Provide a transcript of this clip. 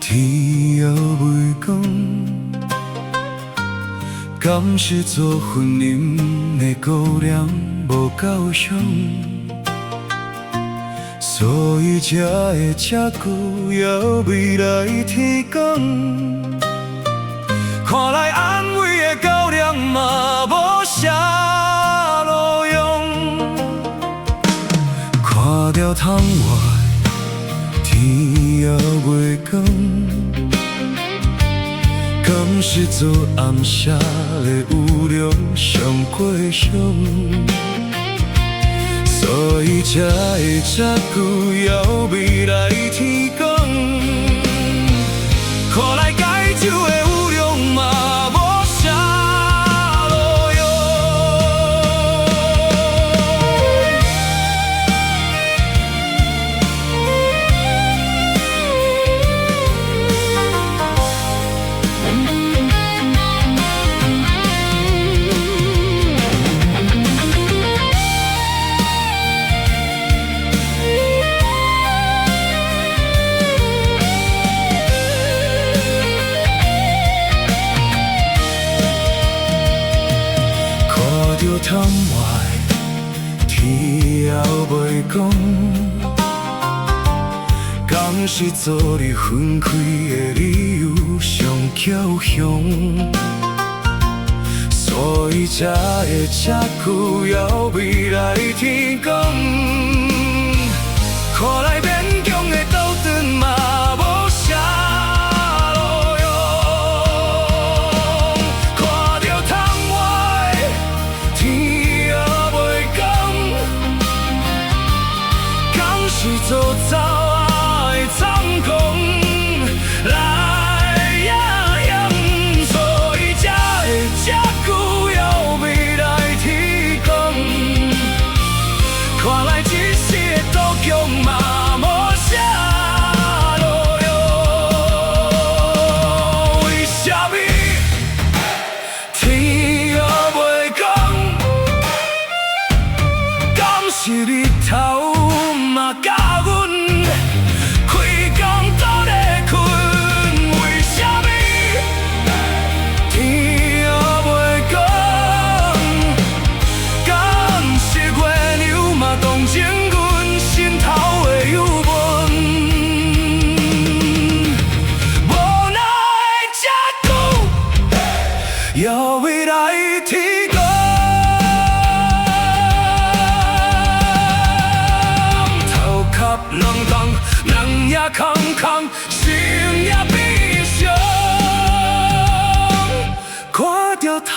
天还未光，敢是做婚姻的姑娘无够凶，所以才会这久遥未来天光。看来安慰的高粱嘛无啥路用，看着窗外天还未光，敢是做暗社的有良上过伤，所以才会这久遥未来天光。看来解酒的有良嘛无啥路用。着窗外天还未光，敢是做你分开的理由上巧凶，所以才会这久遥未来天光。看来勉强的斗阵嘛无啥路用，看着窗外天还未光，敢是做走仔的猖狂来呀用，所以才会这久遥未来天光。看来一世的赌强嘛无啥路用，为什么天还未光，敢是日头嘛甲阮开工倒咧困？为什么天还未光，敢是月亮嘛同情阮心头的忧闷？无奈这久遥未来天光。头壳两空，人也空空，心也悲伤。看着头